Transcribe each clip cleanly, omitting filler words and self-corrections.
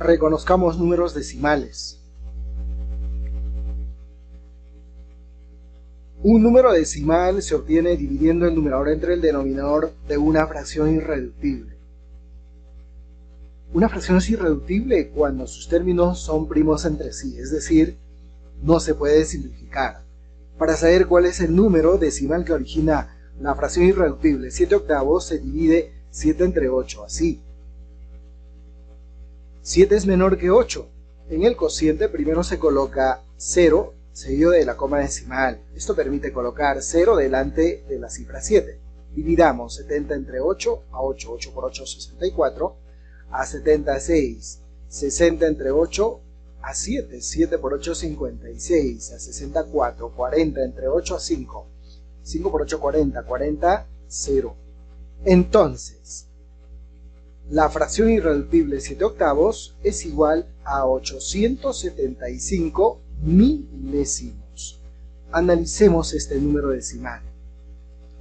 Reconozcamos números decimales. Un número decimal se obtiene dividiendo el numerador entre el denominador de una fracción irreductible. Una fracción es irreductible cuando sus términos son primos entre sí, es decir, no se puede simplificar. Para saber cuál es el número decimal que origina la fracción irreductible 7 octavos, se divide 7 entre 8, así. 7 es menor que 8. En el cociente primero se coloca 0 seguido de la coma decimal. Esto permite colocar 0 delante de la cifra 7. Dividamos 70 entre 8, a 8, 8 por 8, 64, a 76, 60 entre 8, a 7, 7 por 8, 56, a 64, 40 entre 8, a 5, 5 por 8, 40, 40, 0. Entonces, la fracción irreductible 7 octavos es igual a 875 milésimos. Analicemos este número decimal.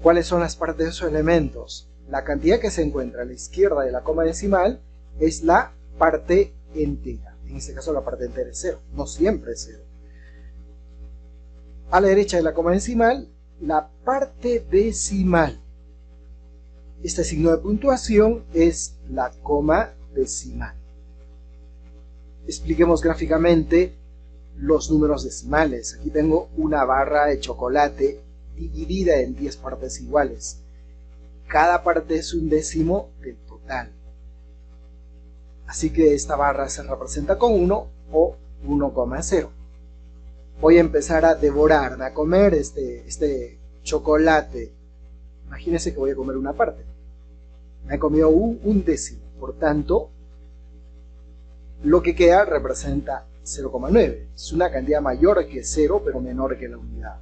¿Cuáles son las partes o elementos? La cantidad que se encuentra a la izquierda de la coma decimal es la parte entera. En este caso la parte entera es 0, no siempre es 0. A la derecha de la coma decimal, la parte decimal. Este signo de puntuación es la coma decimal. Expliquemos gráficamente los números decimales. Aquí tengo una barra de chocolate dividida en 10 partes iguales. Cada parte es un décimo del total. Así que esta barra se representa con 1 o 1,0. Voy a empezar a devorarme, a comer este chocolate. Imagínense que voy a comer una parte. Me he comido un décimo, por tanto, lo que queda representa 0,9. Es una cantidad mayor que 0, pero menor que la unidad.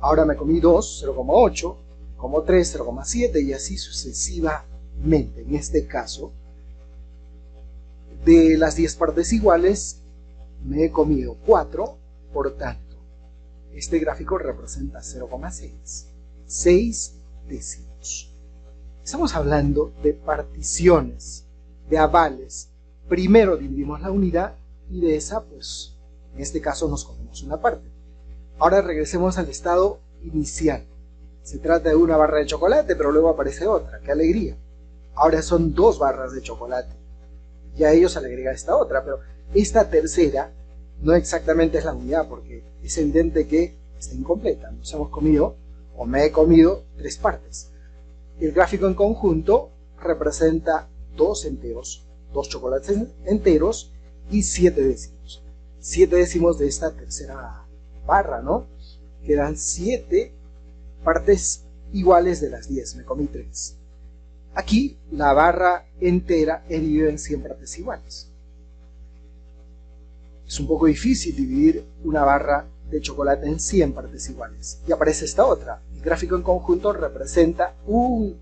Ahora me comí 2, 0,8, como 3, 0,7 y así sucesivamente. En este caso, de las 10 partes iguales, me he comido 4, por tanto, este gráfico representa 0,6, 6 décimos. Estamos hablando de particiones, de avales. Primero dividimos la unidad y de esa, pues, en este caso nos comemos una parte. Ahora regresemos al estado inicial. Se trata de una barra de chocolate, pero luego aparece otra. ¡Qué alegría! Ahora son 2 barras de chocolate. Y a ellos se le agrega esta otra, pero esta tercera no exactamente es la unidad, porque es evidente que está incompleta. Nos hemos comido, o me he comido, 3 partes. El gráfico en conjunto representa 2 enteros, 2 chocolates enteros y 7 décimos. 7 décimos de esta tercera barra, ¿no? Quedan 7 partes iguales de las 10, me comí 3. Aquí la barra entera he dividido en 100 partes iguales. Es un poco difícil dividir una barra de chocolate en 100 partes iguales. Y aparece esta otra. El gráfico en conjunto representa un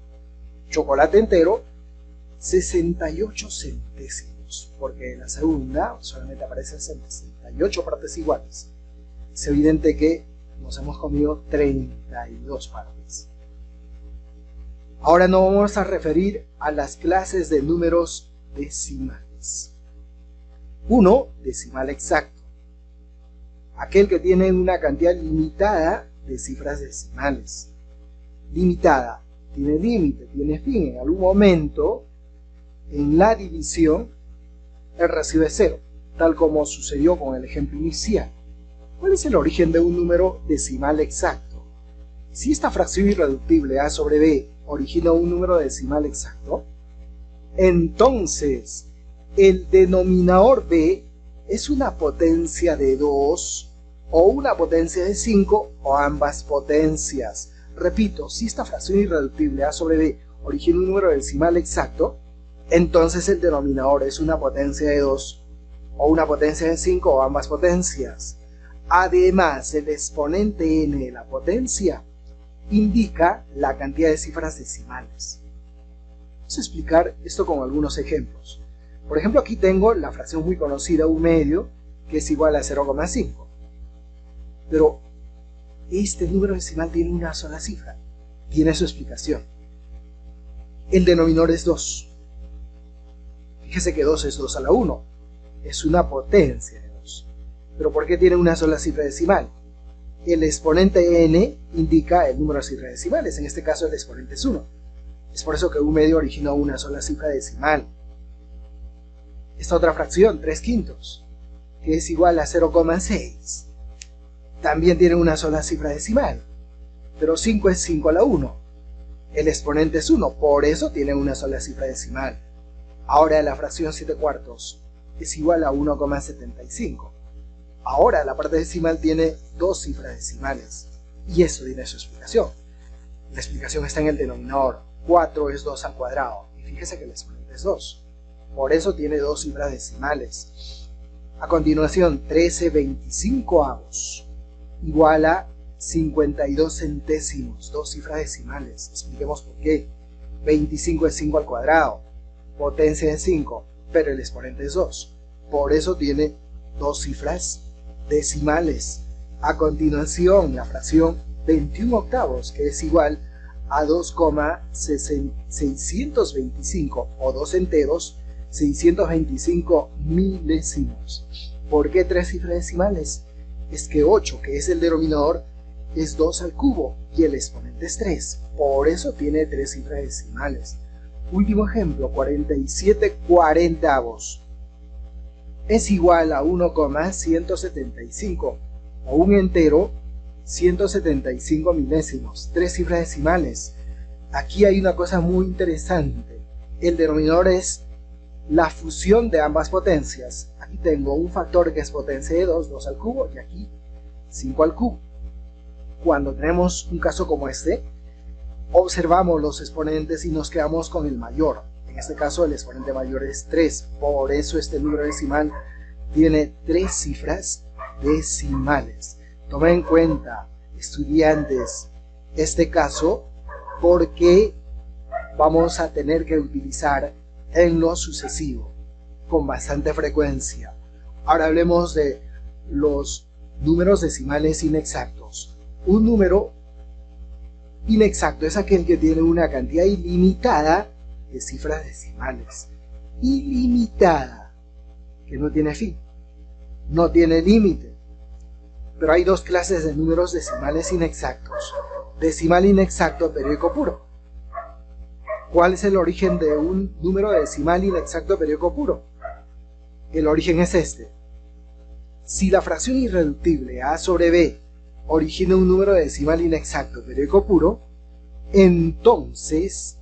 chocolate entero, 68 centésimos, porque en la segunda solamente aparecen 68 partes iguales. Es evidente que nos hemos comido 32 partes. Ahora nos vamos a referir a las clases de números decimales. 1, decimal exacto. Aquel que tiene una cantidad limitada de cifras decimales. Limitada, tiene límite, tiene fin. En algún momento, en la división, él recibe 0, tal como sucedió con el ejemplo inicial. ¿Cuál es el origen de un número decimal exacto? Si esta fracción irreductible a sobre b origina un número decimal exacto, entonces el denominador b es una potencia de 2 o una potencia de 5 o ambas potencias. Repito, si esta fracción irreductible a sobre b origina un número decimal exacto, entonces el denominador es una potencia de 2 o una potencia de 5 o ambas potencias. Además, el exponente n de la potencia indica la cantidad de cifras decimales. Vamos a explicar esto con algunos ejemplos. Por ejemplo, aquí tengo la fracción muy conocida 1 medio, que es igual a 0,5. Pero este número decimal tiene una sola cifra. Tiene su explicación. El denominador es 2. Fíjese que 2 es 2 a la 1. es una potencia de 2. ¿Pero por qué tiene una sola cifra decimal? El exponente n indica el número de cifras decimales, en este caso el exponente es 1. Es por eso que un medio origina una sola cifra decimal. Esta otra fracción, 3/5, que es igual a 0,6, también tiene una sola cifra decimal, pero 5 es 5 a la 1. El exponente es 1, por eso tiene una sola cifra decimal. Ahora la fracción 7/4 es igual a 1,75. Ahora la parte decimal tiene dos cifras decimales, y eso tiene su explicación. La explicación está en el denominador. 4 es 2 al cuadrado, y fíjese que el exponente es 2. Por eso tiene dos cifras decimales. A continuación, 13/25 igual a 52 centésimos, dos cifras decimales. Expliquemos por qué. 25 es 5 al cuadrado, potencia es 5, pero el exponente es 2. Por eso tiene dos cifras decimales. A continuación, la fracción 21/8, que es igual a 2,625, o 2 enteros, 625 milésimos. ¿Por qué tres cifras decimales? Es que 8, que es el denominador, es 2 al cubo y el exponente es 3. Por eso tiene tres cifras decimales. Último ejemplo, 47/40 es igual a 1,175, o un entero, 175 milésimos, tres cifras decimales. Aquí hay una cosa muy interesante. El denominador es la fusión de ambas potencias. Aquí tengo un factor que es potencia de 2, 2 al cubo, y aquí 5 al cubo. Cuando tenemos un caso como este, observamos los exponentes y nos quedamos con el mayor. En este caso el exponente mayor es 3, por eso este número decimal tiene tres cifras decimales. Tomen en cuenta, estudiantes, este caso porque vamos a tener que utilizar en lo sucesivo con bastante frecuencia. Ahora hablemos de los números decimales inexactos. Un número inexacto es aquel que tiene una cantidad ilimitada de cifras decimales. Ilimitada, que no tiene fin, no tiene límite. Pero hay dos clases de números decimales inexactos. Decimal inexacto periódico puro. ¿Cuál es el origen de un número decimal inexacto periódico puro? El origen es este. Si la fracción irreductible a sobre b origina un número decimal inexacto periódico puro, entonces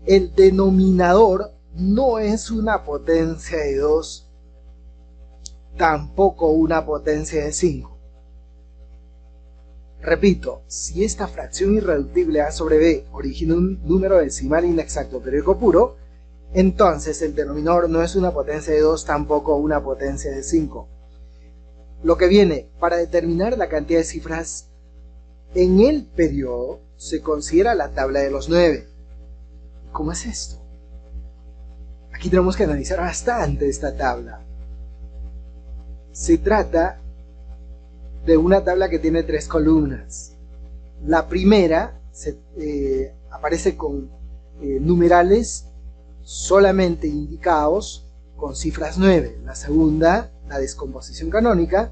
el denominador no es una potencia de 2, tampoco una potencia de 5. Repito, si esta fracción irreductible a sobre b origina un número decimal inexacto periódico puro, entonces el denominador no es una potencia de 2, tampoco una potencia de 5. Lo que viene, para determinar la cantidad de cifras en el periodo, se considera la tabla de los 9. ¿Cómo es esto? Aquí tenemos que analizar bastante esta tabla. Se trata de una tabla que tiene tres columnas. La primera aparece con numerales solamente indicados con cifras 9. La segunda, la descomposición canónica.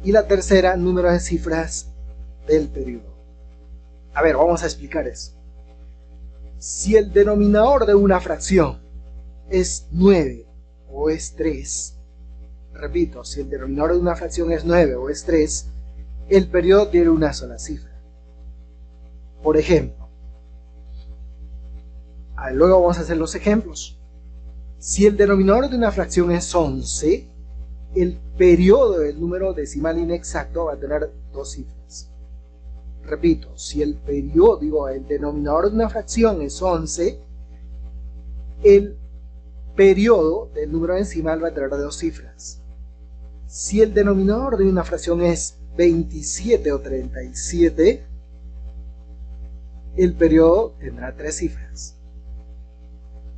Y la tercera, número de cifras del periodo. A ver, vamos a explicar eso. Si el denominador de una fracción es 9 o es 3, repito, si el denominador de una fracción es 9 o es 3, el periodo tiene una sola cifra. Por ejemplo, luego vamos a hacer los ejemplos. Si el denominador de una fracción es 11, el periodo del número decimal inexacto va a tener dos cifras. Repito, si el denominador de una fracción es 11, el periodo del número decimal va a tener dos cifras. Si el denominador de una fracción es 27 o 37, el periodo tendrá tres cifras.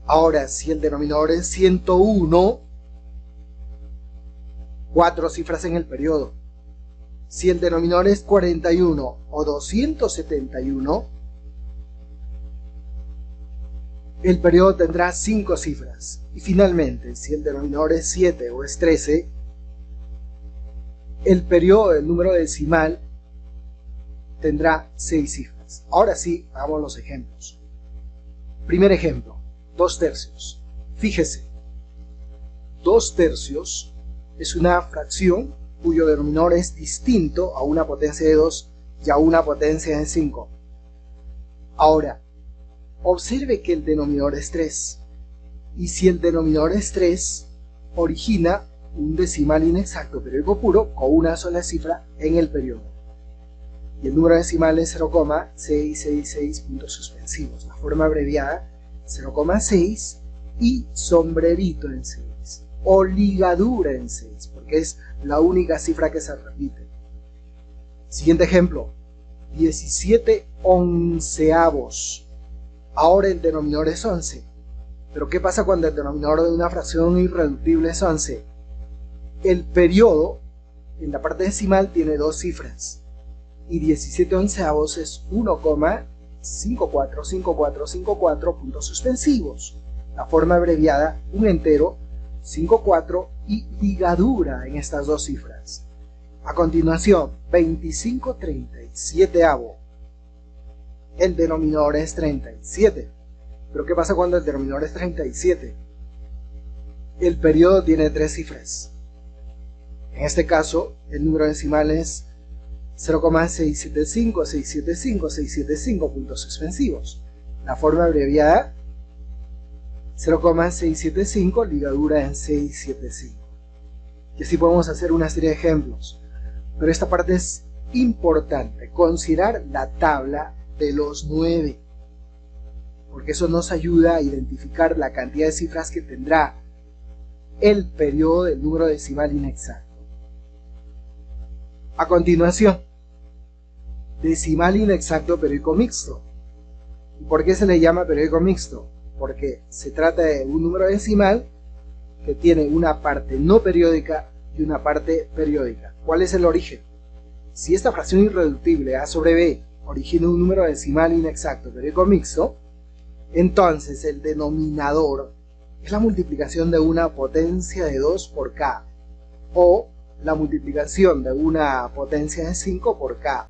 Ahora, si el denominador es 101, cuatro cifras en el periodo. Si el denominador es 41 o 271, el periodo tendrá 5 cifras. Y finalmente, si el denominador es 7 o es 13, el periodo del número decimal tendrá 6 cifras. Ahora sí, hagamos los ejemplos. Primer ejemplo, 2 tercios. Fíjese, 2 tercios es una fracción cuyo denominador es distinto a una potencia de 2 y a una potencia de 5. Ahora, observe que el denominador es 3. Y si el denominador es 3, origina un decimal inexacto periódico puro con una sola cifra en el periodo. Y el número decimal es 0,666 puntos suspensivos. La forma abreviada 0,6 y sombrerito en 6. O ligadura en 6, porque es la única cifra que se repite. Siguiente ejemplo, 17 onceavos. Ahora el denominador es 11. Pero ¿qué pasa cuando el denominador de una fracción irreductible es 11? El periodo en la parte decimal tiene 2 cifras. Y 17 onceavos es 1,545454 puntos suspensivos. La forma abreviada, un entero, 54 y ligadura en estas 2 cifras. A continuación, 25/37. El denominador es 37. ¿Pero qué pasa cuando el denominador es 37? El periodo tiene 3 cifras. En este caso, el número decimal es 0,675675 puntos suspensivos. La forma abreviada 0,675 ligadura en 675. Y así podemos hacer una serie de ejemplos. Pero esta parte es importante, considerar la tabla de los 9. Porque eso nos ayuda a identificar la cantidad de cifras que tendrá el periodo del número decimal inexacto. A continuación, decimal inexacto periódico mixto. ¿Y por qué se le llama periódico mixto? Porque se trata de un número decimal que tiene una parte no periódica y una parte periódica. ¿Cuál es el origen? Si esta fracción irreductible A sobre B origina un número decimal inexacto periódico mixto, entonces el denominador es la multiplicación de una potencia de 2 por K, o la multiplicación de una potencia de 5 por K,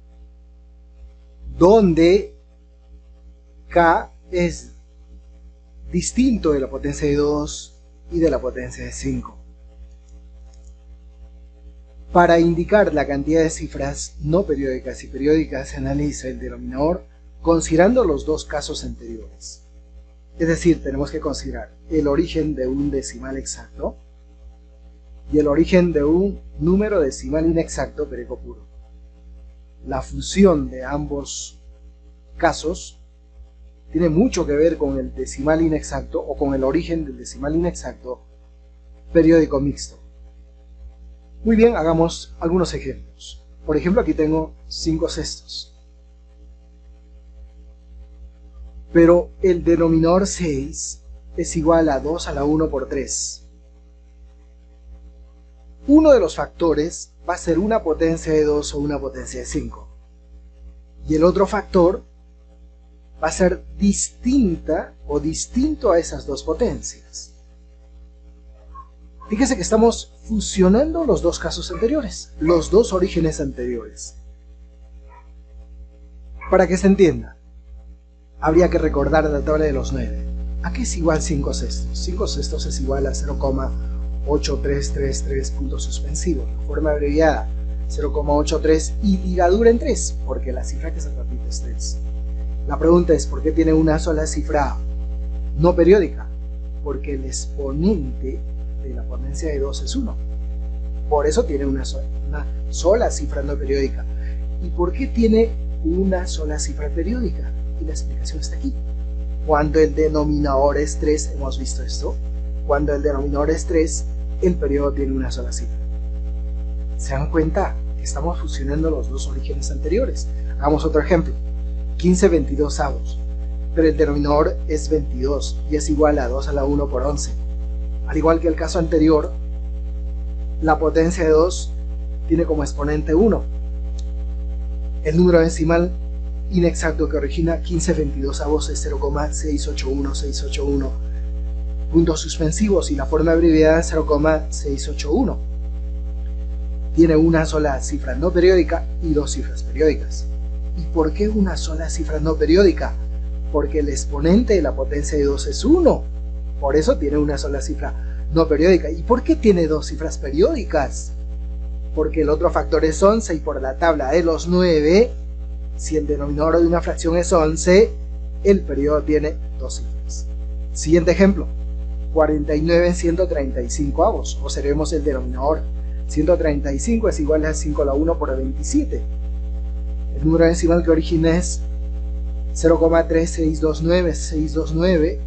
donde K es distinto de la potencia de 2 y de la potencia de 5. Para indicar la cantidad de cifras no periódicas y periódicas se analiza el denominador considerando los dos casos anteriores. Es decir, tenemos que considerar el origen de un decimal exacto y el origen de un número decimal inexacto periódico puro. La fusión de ambos casos tiene mucho que ver con el decimal inexacto o con el origen del decimal inexacto periódico mixto. Muy bien, hagamos algunos ejemplos. Por ejemplo, aquí tengo 5 sextos. Pero el denominador 6 es igual a 2 a la 1 por 3. Uno de los factores va a ser una potencia de 2 o una potencia de 5. Y el otro factor va a ser distinta o distinto a esas dos potencias. Fíjese que estamos fusionando los dos casos anteriores, los dos orígenes anteriores. Para que se entienda, habría que recordar la tabla de los 9. ¿A qué es igual 5 sextos? 5 sextos es igual a 0,8333 puntos suspensivos. La forma abreviada 0,83 y ligadura en 3, porque la cifra que se repite es 3. La pregunta es, ¿por qué tiene una sola cifra no periódica? Porque el exponente de la potencia de 2 es 1. Por eso tiene una sola cifra no periódica. ¿Y por qué tiene una sola cifra periódica? Y la explicación está aquí. Cuando el denominador es 3, hemos visto esto, cuando el denominador es 3, el periodo tiene una sola cifra. ¿Se dan cuenta que estamos fusionando los dos orígenes anteriores? Hagamos otro ejemplo. 15/22, pero el denominador es 22 y es igual a 2 a la 1 por 11. Al igual que el caso anterior, la potencia de 2 tiene como exponente 1. El número decimal inexacto que origina 15/22 es 0,681681, puntos suspensivos, y la forma abreviada 0,681. Tiene una sola cifra no periódica y dos cifras periódicas. ¿Y por qué una sola cifra no periódica? Porque el exponente de la potencia de 2 es 1. Por eso tiene una sola cifra no periódica. ¿Y por qué tiene dos cifras periódicas? Porque el otro factor es 11 y por la tabla de los 9, si el denominador de una fracción es 11, el periodo tiene dos cifras. Siguiente ejemplo, 49/135. Observemos el denominador. 135 es igual a 5 a la 1 por 27. El número decimal que origina es 0,3629629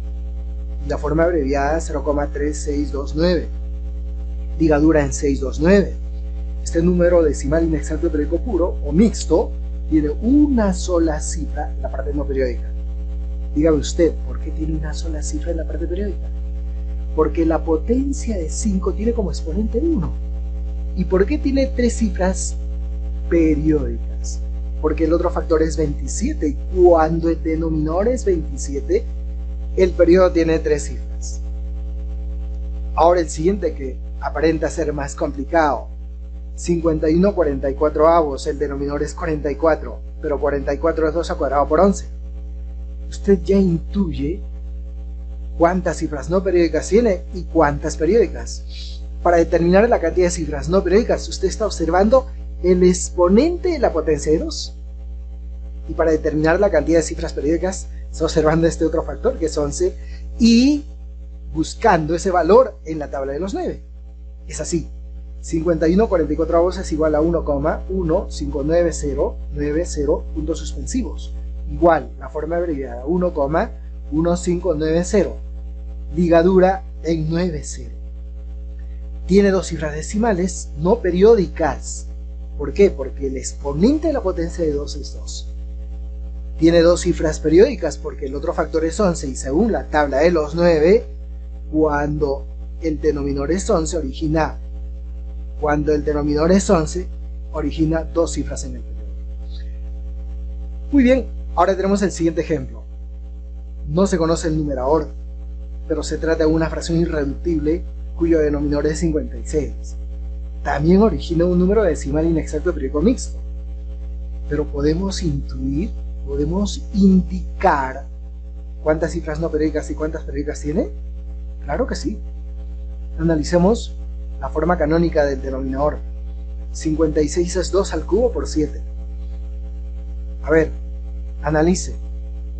y la forma abreviada 0,3629. Ligadura en 629. Este número decimal inexacto periódico puro o mixto tiene una sola cifra en la parte no periódica. Dígame usted, ¿por qué tiene una sola cifra en la parte periódica? Porque la potencia de 5 tiene como exponente 1. ¿Y por qué tiene tres cifras periódicas? Porque el otro factor es 27 y cuando el denominador es 27, el periodo tiene tres cifras. Ahora el siguiente, que aparenta ser más complicado. 51/44, el denominador es 44, pero 44 es 2 al cuadrado por 11. Usted ya intuye cuántas cifras no periódicas tiene y cuántas periódicas. Para determinar la cantidad de cifras no periódicas, usted está observando el exponente de la potencia de 2. Y para determinar la cantidad de cifras periódicas, está observando este otro factor, que es 11, y buscando ese valor en la tabla de los 9. Es así. 51/44 es igual a 1,1599090 puntos suspensivos. Igual, la forma abreviada 1,1590. Ligadura en 90. Tiene dos cifras decimales no periódicas. ¿Por qué? Porque el exponente de la potencia de 2 es 2. Tiene dos cifras periódicas porque el otro factor es 11 y según la tabla de los 9, cuando el denominador es 11 origina dos cifras en el periodo. Muy bien, ahora tenemos el siguiente ejemplo. No se conoce el numerador, pero se trata de una fracción irreductible cuyo denominador es 56. También origina un número decimal inexacto periódico mixto. Pero podemos intuir, podemos indicar cuántas cifras no periódicas y cuántas periódicas tiene. Claro que sí. Analicemos la forma canónica del denominador. 56 es 2 al cubo por 7. A ver, analice.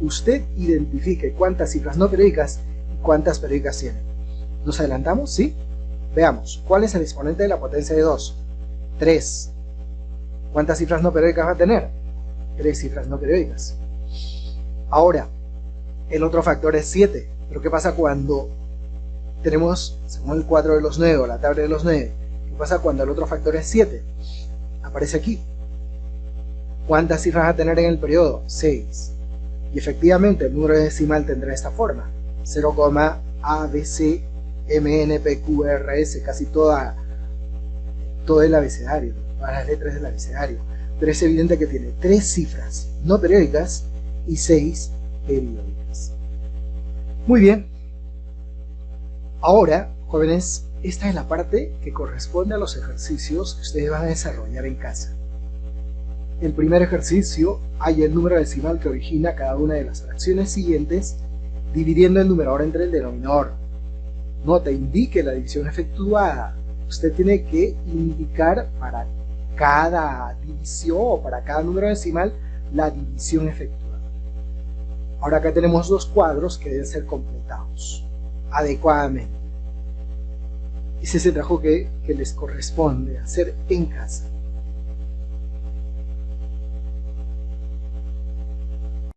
Usted identifique cuántas cifras no periódicas y cuántas periódicas tiene. ¿Nos adelantamos? ¿Sí? Veamos. ¿Cuál es el exponente de la potencia de 2? 3. ¿Cuántas cifras no periódicas va a tener? 3 cifras no periódicas. Ahora, el otro factor es 7. ¿Pero qué pasa cuando tenemos, según el cuadro de los 9 o la tabla de los 9, qué pasa cuando el otro factor es 7? Aparece aquí. ¿Cuántas cifras va a tener en el periodo? 6. Y efectivamente el número decimal tendrá esta forma. 0,ABC MNPQRS, casi todo el abecedario, todas las letras del abecedario. Pero es evidente que tiene 3 cifras no periódicas y 6 periódicas. Muy bien. Ahora, jóvenes, esta es la parte que corresponde a los ejercicios que ustedes van a desarrollar en casa. El primer ejercicio, hay el número decimal que origina cada una de las fracciones siguientes, dividiendo el numerador entre el denominador. Nota, indique la división efectuada. Usted tiene que indicar para cada división o para cada número decimal la división efectuada. Ahora acá tenemos dos cuadros que deben ser completados adecuadamente. Ese es el trabajo que les corresponde hacer en casa.